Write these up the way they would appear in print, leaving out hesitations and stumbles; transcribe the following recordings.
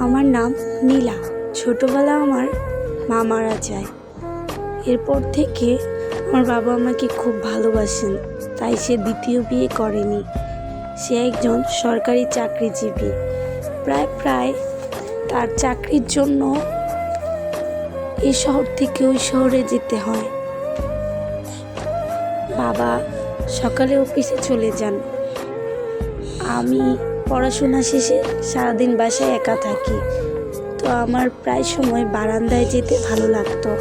আমার নাম নীলা। ছোটবেলা আমার মা মারা যায়। এরপর থেকে আমার বাবা আমাকে খুব ভালোবাসেন, তাই সে দ্বিতীয় বিয়ে করেনি। সে একজন সরকারি চাকরিজীবী। প্রায় প্রায় তার চাকরির জন্য এই শহর থেকে ওই শহরে যেতে হয়। বাবা সকালে অফিসে চলে যান। আমি পড়াশোনা শেষে সারাদিন বাসায় একা থাকি, তো আমার প্রায় সময় বারান্দায় যেতে ভালো লাগতো।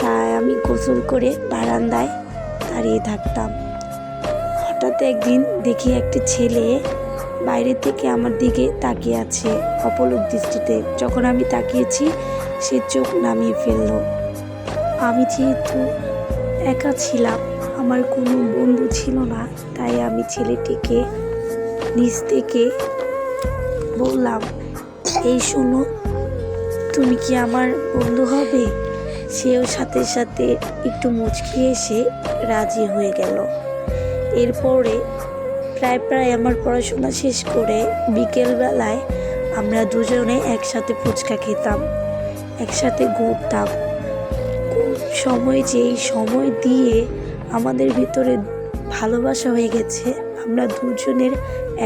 তাই আমি গোসল করে বারান্দায় দাঁড়িয়ে থাকতাম। হঠাৎ একদিন দেখি একটি ছেলে বাইরে থেকে আমার দিকে তাকিয়ে আছে অপলক দৃষ্টিতে। যখন আমি তাকিয়েছি, সে চোখ নামিয়ে ফেলল। আমি যেহেতু একা ছিলাম, আমার কোনো বন্ধু ছিল না, তাই আমি ছেলেটিকে নিচ থেকে বললাম, এই শোনো, তুমি কি আমার বন্ধু হবে? সেও সাথে সাথে একটু মুচকি এসে রাজি হয়ে গেল। এরপরে প্রায় আমার পড়াশোনা শেষ করে বিকেলবেলায় আমরা দুজনে একসাথে ফুচকা খেতাম, একসাথে ঘুরতাম। কোন সময় যে এই সময় দিয়ে আমাদের ভিতরে ভালোবাসা হয়ে গেছে, আমরা দুজনের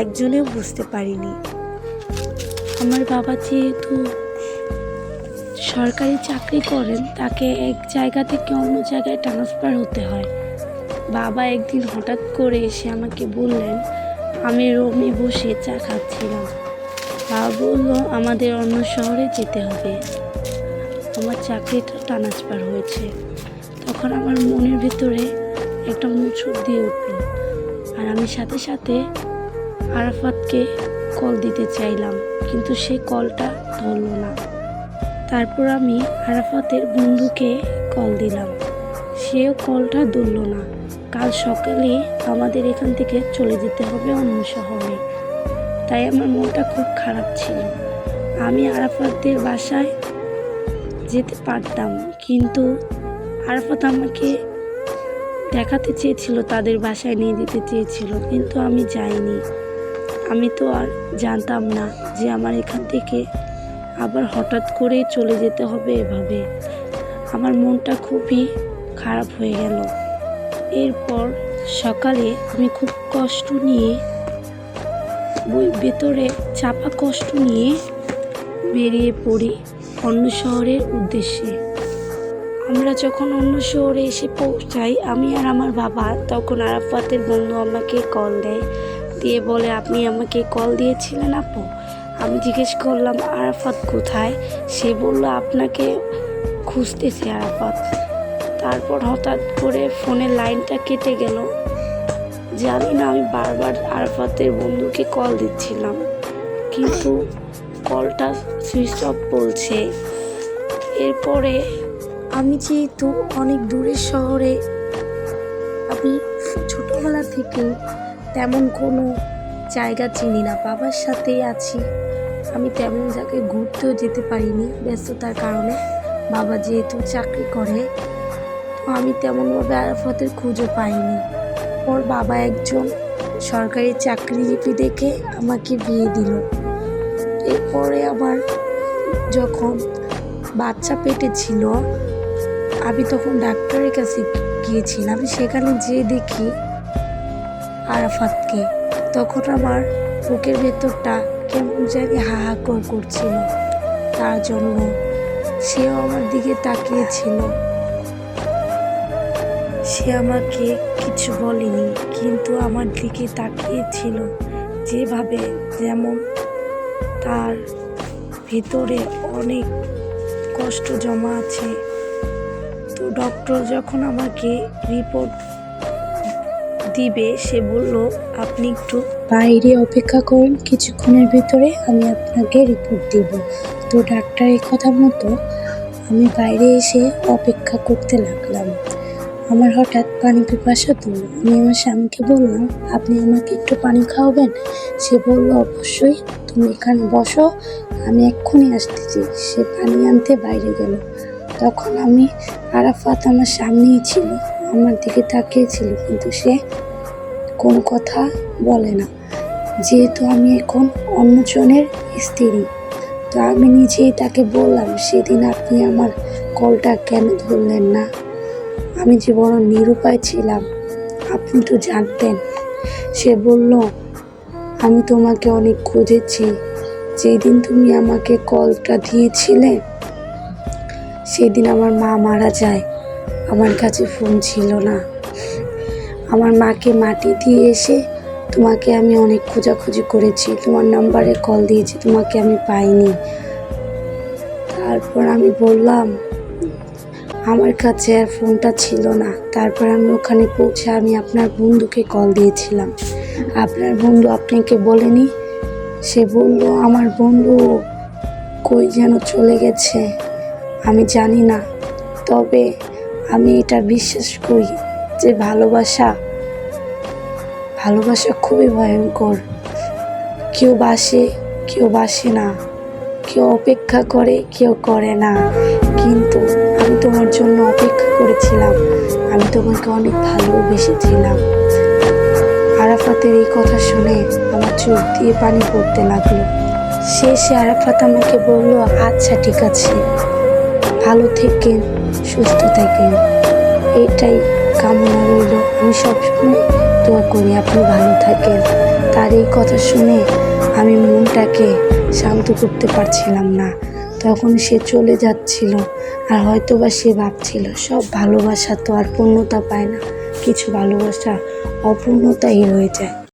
একজনেও বুঝতে পারিনি। আমার বাবা যেহেতু সরকারি চাকরি করেন, তাকে এক জায়গা থেকে অন্য জায়গায় ট্রান্সফার হতে হয়। বাবা একদিন হঠাৎ করে এসে আমাকে বললেন, আমি রুমে বসে চা খাচ্ছিলাম। বাবা বলল, আমাদের অন্য শহরে যেতে হবে, আমার চাকরিটা ট্রান্সফার হয়েছে। তখন আমার মনের ভিতরে একটা মোচড় দিয়ে উঠল, আর আমি সাথে সাথে আরাফাতকে কল দিতে চাইলাম, কিন্তু সে কলটা ধরল না। তারপর আমি আরাফাতের বন্ধুকে কল দিলাম, সেও কলটা ধরল না। কাল সকালে আমাদের এখান থেকে চলে যেতে হবে অন্য শহরে, তাই আমার মনটা খুব খারাপ ছিল। আমি আরাফাতদের বাসায় যেতে পারতাম, কিন্তু আরাফাত আমাকে দেখাতে চেয়েছিল, তাদের বাসায় নিয়ে যেতে চেয়েছিল, কিন্তু আমি যাইনি। আমি তো আর জানতাম না যে আমার এখান থেকে আবার হঠাৎ করে চলে যেতে হবে এভাবে। আমার মনটা খুবই খারাপ হয়ে গেল। এরপর সকালে আমি খুব কষ্ট নিয়ে, ভেতরে চাপা কষ্ট নিয়ে বেরিয়ে পড়ি অন্য শহরের উদ্দেশ্যে। আমরা যখন অন্য শহরে এসে পৌঁছাই, আমি আর আমার বাবা, তখন আরাফাতের বন্ধু আমাকে কল দেয়, দিয়ে বলে, আপনি আমাকে কল দিয়েছিলেন আপু? আমি জিজ্ঞেস করলাম, আরাফাত কোথায়? সে বলল, আপনাকে খুঁজতেছে আরাফাত। তারপর হঠাৎ করে ফোনের লাইনটা কেটে গেল। জানি না, আমি বারবার আরাফাতের বন্ধুকে কল দিচ্ছিলাম, কিন্তু কলটা সুইচ অফ বলছে। এরপরে আমি যেহেতু অনেক দূরের শহরে, আমি ছোটোবেলা থেকে তেমন কোনো জায়গা চিনি না, বাবার সাথেই আছি। আমি তেমন জায়গায় ঘুরতেও যেতে পারিনি ব্যস্ততার কারণে। বাবা যেহেতু চাকরি করে, তো আমি তেমনভাবে আরাফাতের খুঁজে পাইনি। ওর বাবা একজন সরকারি চাকরিজীবী দেখে আমাকে বিয়ে দিল। এরপরে আমার যখন বাচ্চা পেটে ছিল, আমি তখন ডাক্তারের কাছে গিয়েছিলাম। সেখানে যেয়ে দেখি আরাফাতকে। তখন আমার বুকের ভেতরটা কেমন জানি হাহাকার করছিল তার জন্য। সেও আমার দিকে তাকিয়েছিল। সে আমাকে কিছু বলেনি, কিন্তু আমার দিকে তাকিয়েছিল যেভাবে, যেমন তার ভেতরে অনেক কষ্ট জমা আছে। তো ডক্টর যখন আমাকে রিপোর্ট দিবে, সে বলল, আপনি একটু বাইরে অপেক্ষা করুন, কিছুক্ষণের ভিতরে আমি আপনাকে রিপোর্ট দেব। তো ডাক্তারের কথা মতো আমি বাইরে এসে অপেক্ষা করতে লাগলাম। আমার হঠাৎ পানি পিপাসা তুলল। আমি আমার স্বামীকে বললাম, আপনি আমাকে একটু পানি খাওয়াবেন? সে বলল, অবশ্যই, তুমি এখানে বসো, আমি এক্ষুনি আসতেছি। সে পানি আনতে বাইরে গেল। তখন আমি, আরাফাত আমার সামনেই ছিল, আমার দিকে তাকিয়েছিল, কিন্তু সে কোনো কথা বলে না, যেহেতু আমি এখন অন্যজনের স্ত্রী। তো আমি নিজেই তাকে বললাম, সেদিন আপনি আমার কলটা কেন ধরলেন না? আমি যে বড় নিরুপায় ছিলাম, আপনি তো জানতেন। সে বলল, আমি তোমাকে অনেক খুঁজেছি। যেদিন তুমি আমাকে কলটা দিয়েছিলে সেদিন আমার মা মারা যায়। আমার কাছে ফোন ছিল না। আমার মাকে মাটি দিয়ে এসে তোমাকে আমি অনেক খোঁজাখুঁজি করেছি, তোমার নাম্বারে কল দিয়েছি, তোমাকে আমি পাইনি। তারপর আমি বললাম, আমার কাছে আর ফোনটা ছিল না। তারপর আমি ওখানে পৌঁছে আমি আপনার বন্ধুকে কল দিয়েছিলাম। আপনার বন্ধু আপনাকে বলেনি? সে বলল, আমার বন্ধু কই যেন চলে গেছে, আমি জানি না। তবে আমি এটা বিশ্বাস করি যে ভালোবাসা খুবই ভয়ঙ্কর। কেউ বাসে, কেউ বাসে না, কেউ অপেক্ষা করে, কেউ করে না। কিন্তু আমি তোমার জন্য অপেক্ষা করেছিলাম, আমি তোমাকে অনেক ভালোবেসেছিলাম। আরাফাতের এই কথা শুনে আমার চোখ দিয়ে পানি পড়তে লাগলো। শেষে আরাফাত আমাকে বলল, আচ্ছা ঠিক আছে, ভালো থেকেন, সুস্থ থাকেন, এটাই কামনা রইল। আমি সবসময় দোয়া করি আপনি ভালো থাকেন। তার এই কথা শুনে আমি মনটাকে শান্ত করতে পারছিলাম না। তখন সে চলে যাচ্ছিল, আর হয়তোবা সে ভাবছিল, সব ভালোবাসা তো আর পূর্ণতা পায় না, কিছু ভালোবাসা অপূর্ণতাই রয়ে যায়।